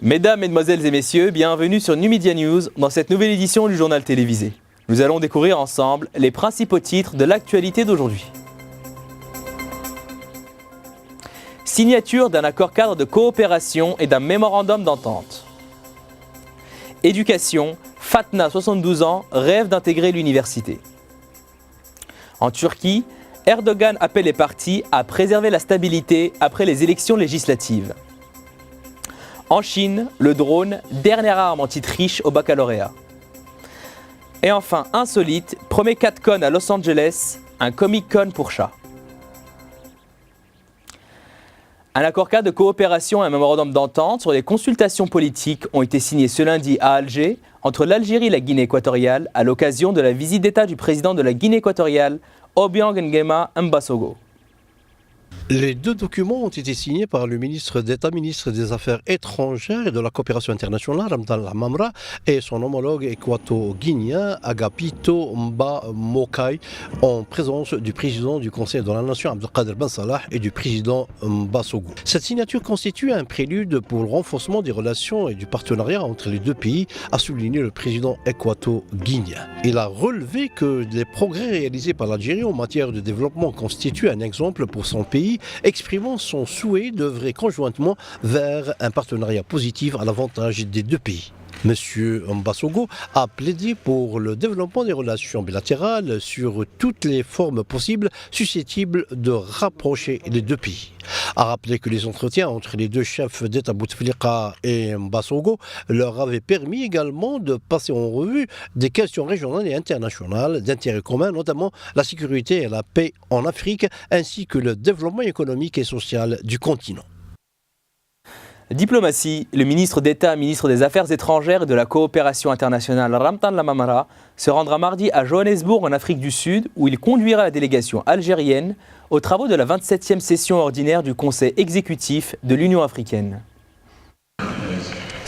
Mesdames, Mesdemoiselles et Messieurs, bienvenue sur Numidia News dans cette nouvelle édition du journal télévisé. Nous allons découvrir ensemble les principaux titres de l'actualité d'aujourd'hui. Signature d'un accord cadre de coopération et d'un mémorandum d'entente. Éducation, Fatna, 72 ans, rêve d'intégrer l'université. En Turquie, Erdogan appelle les partis à préserver la stabilité après les élections législatives. En Chine, le drone, dernière arme anti-triche au baccalauréat. Et enfin, insolite, premier CatCon à Los Angeles, un Comic-Con pour chats. Un accord cadre de coopération et un mémorandum d'entente sur les consultations politiques ont été signés ce lundi à Alger entre l'Algérie et la Guinée équatoriale à l'occasion de la visite d'État du président de la Guinée équatoriale, Obiang Nguema Mbasogo. Les deux documents ont été signés par le ministre d'État, ministre des Affaires étrangères et de la coopération internationale, Ramdan Lamamra, et son homologue équato-guinéen, Agapito Mba Mokai, en présence du président du Conseil de la Nation, Abdelkader Ben Salah, et du président Mbasogo. Cette signature constitue un prélude pour le renforcement des relations et du partenariat entre les deux pays, a souligné le président équato-guinéen. Il a relevé que les progrès réalisés par l'Algérie en matière de développement constituent un exemple pour son pays, exprimant son souhait d'œuvrer conjointement vers un partenariat positif à l'avantage des deux pays. Monsieur Mbasogo a plaidé pour le développement des relations bilatérales sur toutes les formes possibles susceptibles de rapprocher les deux pays. A rappelé que les entretiens entre les deux chefs d'État Bouteflika et Mbasogo leur avaient permis également de passer en revue des questions régionales et internationales d'intérêt commun, notamment la sécurité et la paix en Afrique, ainsi que le développement économique et social du continent. Diplomatie, le ministre d'État, ministre des Affaires étrangères et de la coopération internationale, Ramdan Lamamra, se rendra mardi à Johannesburg en Afrique du Sud, où il conduira la délégation algérienne aux travaux de la 27e session ordinaire du Conseil exécutif de l'Union africaine.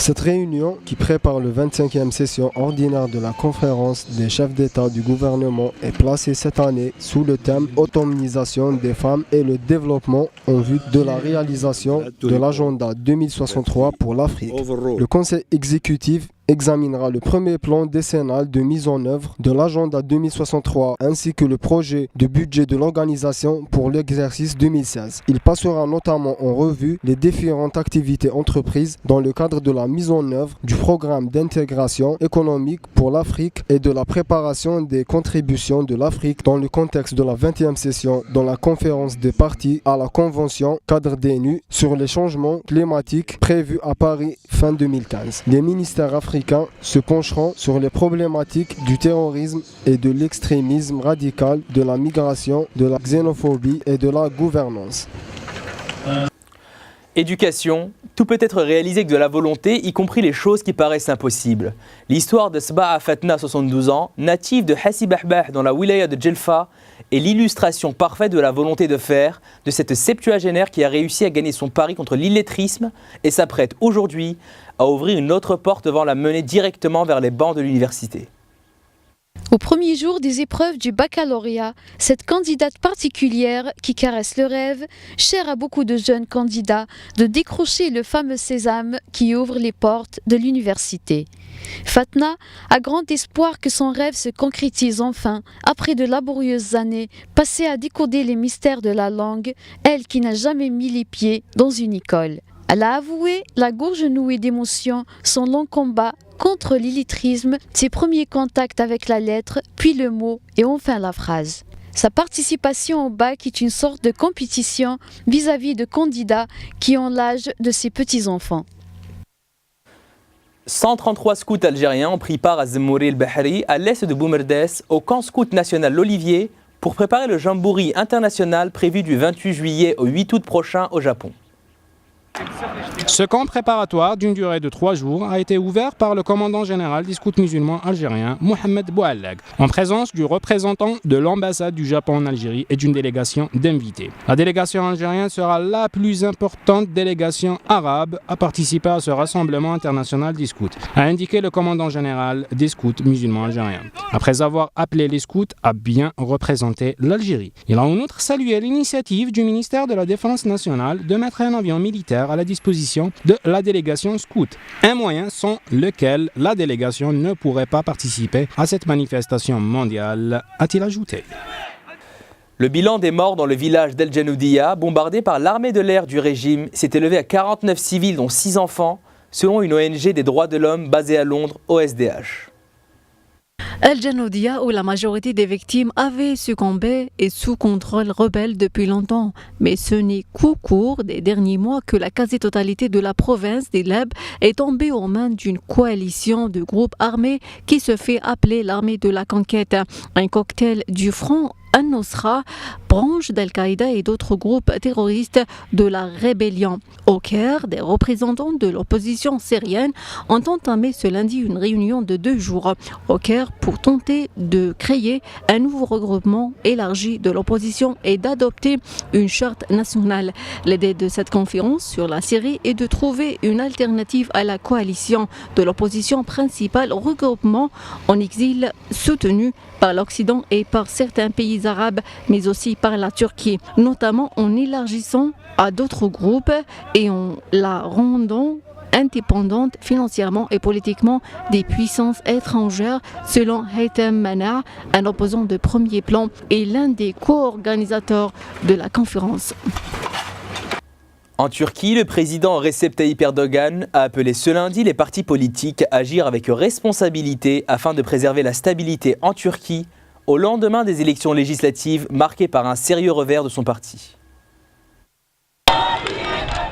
Cette réunion, qui prépare le 25e session ordinaire de la conférence des chefs d'État du gouvernement, est placée cette année sous le thème « Autonomisation des femmes et le développement en vue de la réalisation de l'agenda 2063 pour l'Afrique ». Le Conseil exécutif examinera le premier plan décennal de mise en œuvre de l'agenda 2063 ainsi que le projet de budget de l'organisation pour l'exercice 2016. Il passera notamment en revue les différentes activités entreprises dans le cadre de la mise en œuvre du programme d'intégration économique pour l'Afrique et de la préparation des contributions de l'Afrique dans le contexte de la 20e session dans la conférence des parties à la Convention cadre d'ONU sur les changements climatiques prévue à Paris fin 2015. Les ministères africains se pencheront sur les problématiques du terrorisme et de l'extrémisme radical, de la migration, de la xénophobie et de la gouvernance. Éducation, tout peut être réalisé avec de la volonté, y compris les choses qui paraissent impossibles. L'histoire de Sba'a Fatna, 72 ans, native de Hassi Bahbah dans la wilaya de Djelfa, est l'illustration parfaite de la volonté de faire de cette septuagénaire qui a réussi à gagner son pari contre l'illettrisme et s'apprête aujourd'hui à ouvrir une autre porte devant la mener directement vers les bancs de l'université. Au premier jour des épreuves du baccalauréat, cette candidate particulière qui caresse le rêve, chère à beaucoup de jeunes candidats, de décrocher le fameux sésame qui ouvre les portes de l'université. Fatna a grand espoir que son rêve se concrétise enfin, après de laborieuses années passées à décoder les mystères de la langue, elle qui n'a jamais mis les pieds dans une école. Elle a avoué, la gorge nouée d'émotions, son long combat contre l'illettrisme, ses premiers contacts avec la lettre, puis le mot et enfin la phrase. Sa participation au bac est une sorte de compétition vis-à-vis de candidats qui ont l'âge de ses petits-enfants. 133 scouts algériens ont pris part à Zemmouri el-Bahri, à l'est de Boumerdès, au camp scout national L'Olivier, pour préparer le jamboree international prévu du 28 juillet au 8 août prochain au Japon. Ce camp préparatoire d'une durée de 3 jours a été ouvert par le commandant général des scouts musulmans algériens, Mohamed Bouallag, en présence du représentant de l'ambassade du Japon en Algérie et d'une délégation d'invités. La délégation algérienne sera la plus importante délégation arabe à participer à ce rassemblement international des scouts, a indiqué le commandant général des scouts musulmans algériens. Après avoir appelé les scouts à bien représenter l'Algérie, il a en outre salué l'initiative du ministère de la Défense nationale de mettre un avion militaire à la disposition participation de la délégation scout, un moyen sans lequel la délégation ne pourrait pas participer à cette manifestation mondiale, a-t-il ajouté. Le bilan des morts dans le village d'El Janoudia, bombardé par l'armée de l'air du régime, s'est élevé à 49 civils dont 6 enfants, selon une ONG des droits de l'homme basée à Londres, OSDH. El Janoudia, où la majorité des victimes avaient succombé, est sous contrôle rebelle depuis longtemps. Mais ce n'est qu'au cours des derniers mois que la quasi-totalité de la province d'Idlib est tombée aux mains d'une coalition de groupes armés qui se fait appeler l'armée de la conquête. Un cocktail du front Al-Nusra, branche d'Al-Qaïda et d'autres groupes terroristes de la rébellion. Au Caire, des représentants de l'opposition syrienne ont entamé ce lundi une réunion de 2 jours au Caire pour tenter de créer un nouveau regroupement élargi de l'opposition et d'adopter une charte nationale. L'idée de cette conférence sur la Syrie est de trouver une alternative à la coalition de l'opposition principale, regroupement en exil soutenu par l'Occident et par certains pays arabes, mais aussi par la Turquie, notamment en élargissant à d'autres groupes et en la rendant indépendante financièrement et politiquement des puissances étrangères, selon Haytham Mana, un opposant de premier plan et l'un des co-organisateurs de la conférence. En Turquie, le président Recep Tayyip Erdogan a appelé ce lundi les partis politiques à agir avec responsabilité afin de préserver la stabilité en Turquie au lendemain des élections législatives marquées par un sérieux revers de son parti.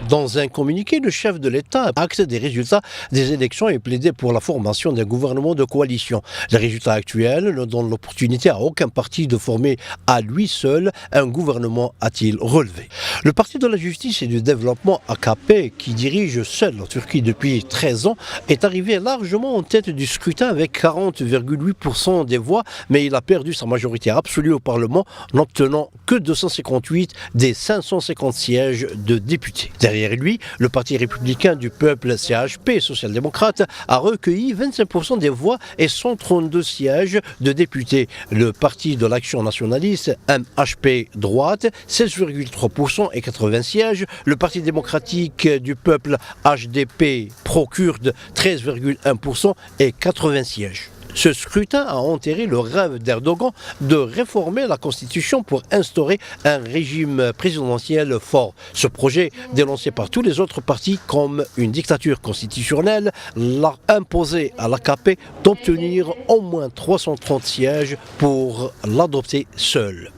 Dans un communiqué, le chef de l'État acte des résultats des élections et plaidé pour la formation d'un gouvernement de coalition. Les résultats actuels ne donnent l'opportunité à aucun parti de former à lui seul un gouvernement, a-t-il relevé. Le Parti de la Justice et du Développement AKP, qui dirige seul la Turquie depuis 13 ans, est arrivé largement en tête du scrutin avec 40,8% des voix, mais il a perdu sa majorité absolue au Parlement, n'obtenant que 258 des 550 sièges de députés. Derrière lui, le Parti républicain du peuple CHP, social-démocrate, a recueilli 25% des voix et 132 sièges de députés. Le Parti de l'Action nationaliste, MHP droite, 16,3% et 80 sièges. Le Parti démocratique du peuple, HDP pro-kurde, 13,1% et 80 sièges. Ce scrutin a enterré le rêve d'Erdogan de réformer la Constitution pour instaurer un régime présidentiel fort. Ce projet, dénoncé par tous les autres partis comme une dictature constitutionnelle, l'a imposé à l'AKP d'obtenir au moins 330 sièges pour l'adopter seul.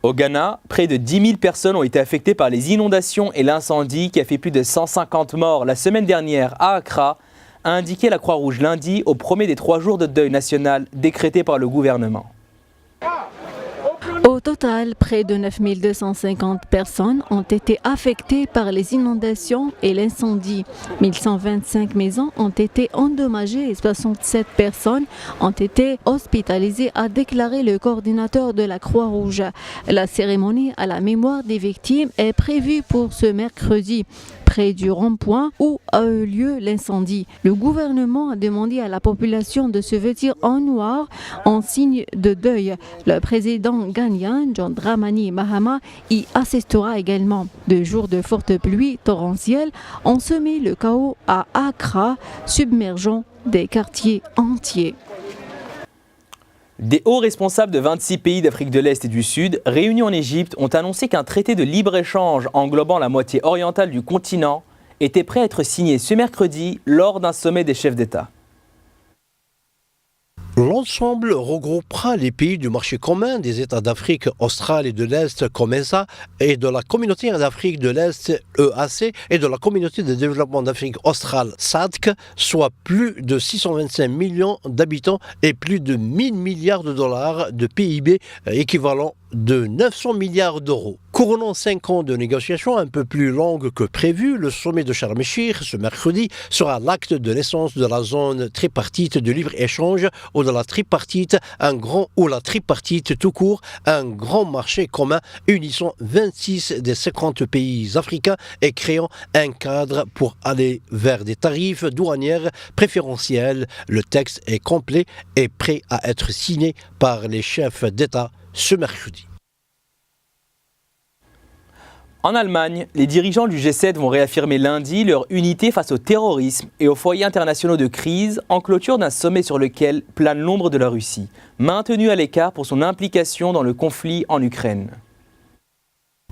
Au Ghana, près de 10 000 personnes ont été affectées par les inondations et l'incendie qui a fait plus de 150 morts la semaine dernière à Accra, a indiqué la Croix-Rouge lundi au premier des 3 jours de deuil national décrétés par le gouvernement. Au total, près de 9250 personnes ont été affectées par les inondations et l'incendie. 1125 maisons ont été endommagées et 67 personnes ont été hospitalisées, a déclaré le coordinateur de la Croix-Rouge. La cérémonie à la mémoire des victimes est prévue pour ce mercredi, près du rond-point où a eu lieu l'incendie. Le gouvernement a demandé à la population de se vêtir en noir en signe de deuil. Le président ghanéen, John Dramani Mahama, y assistera également. 2 jours de fortes pluies torrentielles ont semé le chaos à Accra, submergeant des quartiers entiers. Des hauts responsables de 26 pays d'Afrique de l'Est et du Sud, réunis en Égypte, ont annoncé qu'un traité de libre-échange englobant la moitié orientale du continent était prêt à être signé ce mercredi lors d'un sommet des chefs d'État. L'ensemble regroupera les pays du marché commun des États d'Afrique australe et de l'Est, COMESA, et de la Communauté d'Afrique de l'Est, EAC, et de la Communauté de développement d'Afrique australe, SADC, soit plus de 625 millions d'habitants et plus de 1000 milliards de dollars de PIB, équivalent de 900 milliards d'euros. Couronnant 5 ans de négociations un peu plus longues que prévu, le sommet de Sharm el-Sheikh ce mercredi sera l'acte de naissance de la zone tripartite de libre-échange ou de la tripartite, ou la tripartite tout court, un grand marché commun unissant 26 des 50 pays africains et créant un cadre pour aller vers des tarifs douanières préférentiels. Le texte est complet et prêt à être signé par les chefs d'État ce mercredi. En Allemagne, les dirigeants du G7 vont réaffirmer lundi leur unité face au terrorisme et aux foyers internationaux de crise en clôture d'un sommet sur lequel plane l'ombre de la Russie, maintenue à l'écart pour son implication dans le conflit en Ukraine.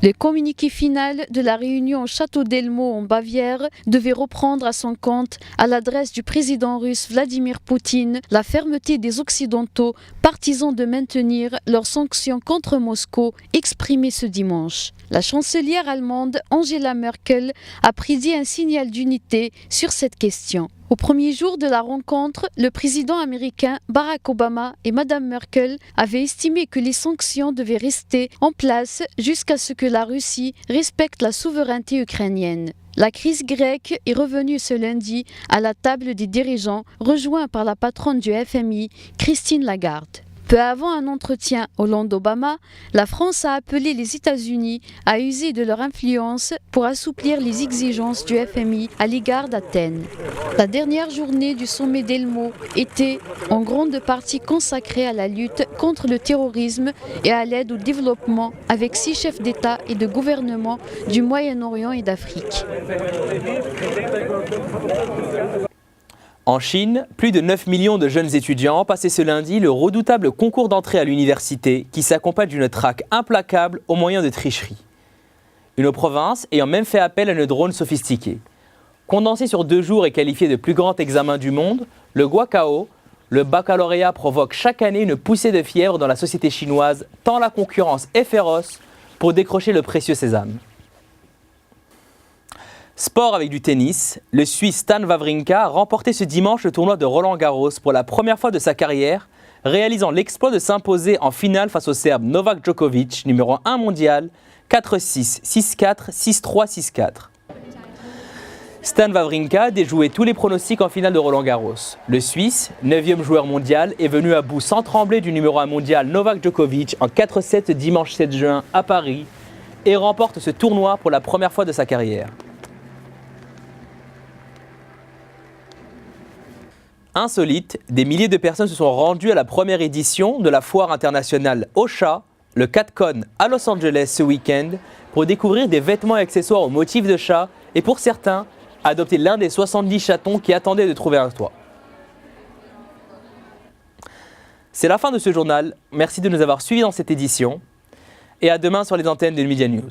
Le communiqué final de la réunion au château d'Elmo en Bavière devait reprendre à son compte, à l'adresse du président russe Vladimir Poutine, la fermeté des Occidentaux, partisans de maintenir leurs sanctions contre Moscou, exprimées ce dimanche. La chancelière allemande Angela Merkel a prédit un signal d'unité sur cette question. Au premier jour de la rencontre, le président américain Barack Obama et Mme Merkel avaient estimé que les sanctions devaient rester en place jusqu'à ce que la Russie respecte la souveraineté ukrainienne. La crise grecque est revenue ce lundi à la table des dirigeants, rejoint par la patronne du FMI, Christine Lagarde. Peu avant un entretien Hollande-Obama, la France a appelé les États-Unis à user de leur influence pour assouplir les exigences du FMI à l'égard d'Athènes. La dernière journée du sommet d'Elmo était en grande partie consacrée à la lutte contre le terrorisme et à l'aide au développement avec 6 chefs d'État et de gouvernement du Moyen-Orient et d'Afrique. En Chine, plus de 9 millions de jeunes étudiants ont passé ce lundi le redoutable concours d'entrée à l'université qui s'accompagne d'une traque implacable au moyen de tricheries. Une province ayant même fait appel à un drone sophistiqué. Condensé sur 2 jours et qualifié de plus grand examen du monde, le Guokao, le baccalauréat provoque chaque année une poussée de fièvre dans la société chinoise tant la concurrence est féroce pour décrocher le précieux sésame. Sport avec du tennis, le Suisse Stan Wawrinka a remporté ce dimanche le tournoi de Roland-Garros pour la première fois de sa carrière, réalisant l'exploit de s'imposer en finale face au Serbe Novak Djokovic, numéro 1 mondial, 4-6, 6-4, 6-3, 6-4. Stan Wawrinka a déjoué tous les pronostics en finale de Roland-Garros. Le Suisse, 9e joueur mondial, est venu à bout sans trembler du numéro 1 mondial Novak Djokovic en 4-7 dimanche 7 juin à Paris et remporte ce tournoi pour la première fois de sa carrière. Insolite, des milliers de personnes se sont rendues à la première édition de la foire internationale au chat, le CatCon à Los Angeles ce week-end, pour découvrir des vêtements et accessoires au motif de chat et pour certains, adopter l'un des 70 chatons qui attendaient de trouver un toit. C'est la fin de ce journal, merci de nous avoir suivis dans cette édition et à demain sur les antennes de Media News.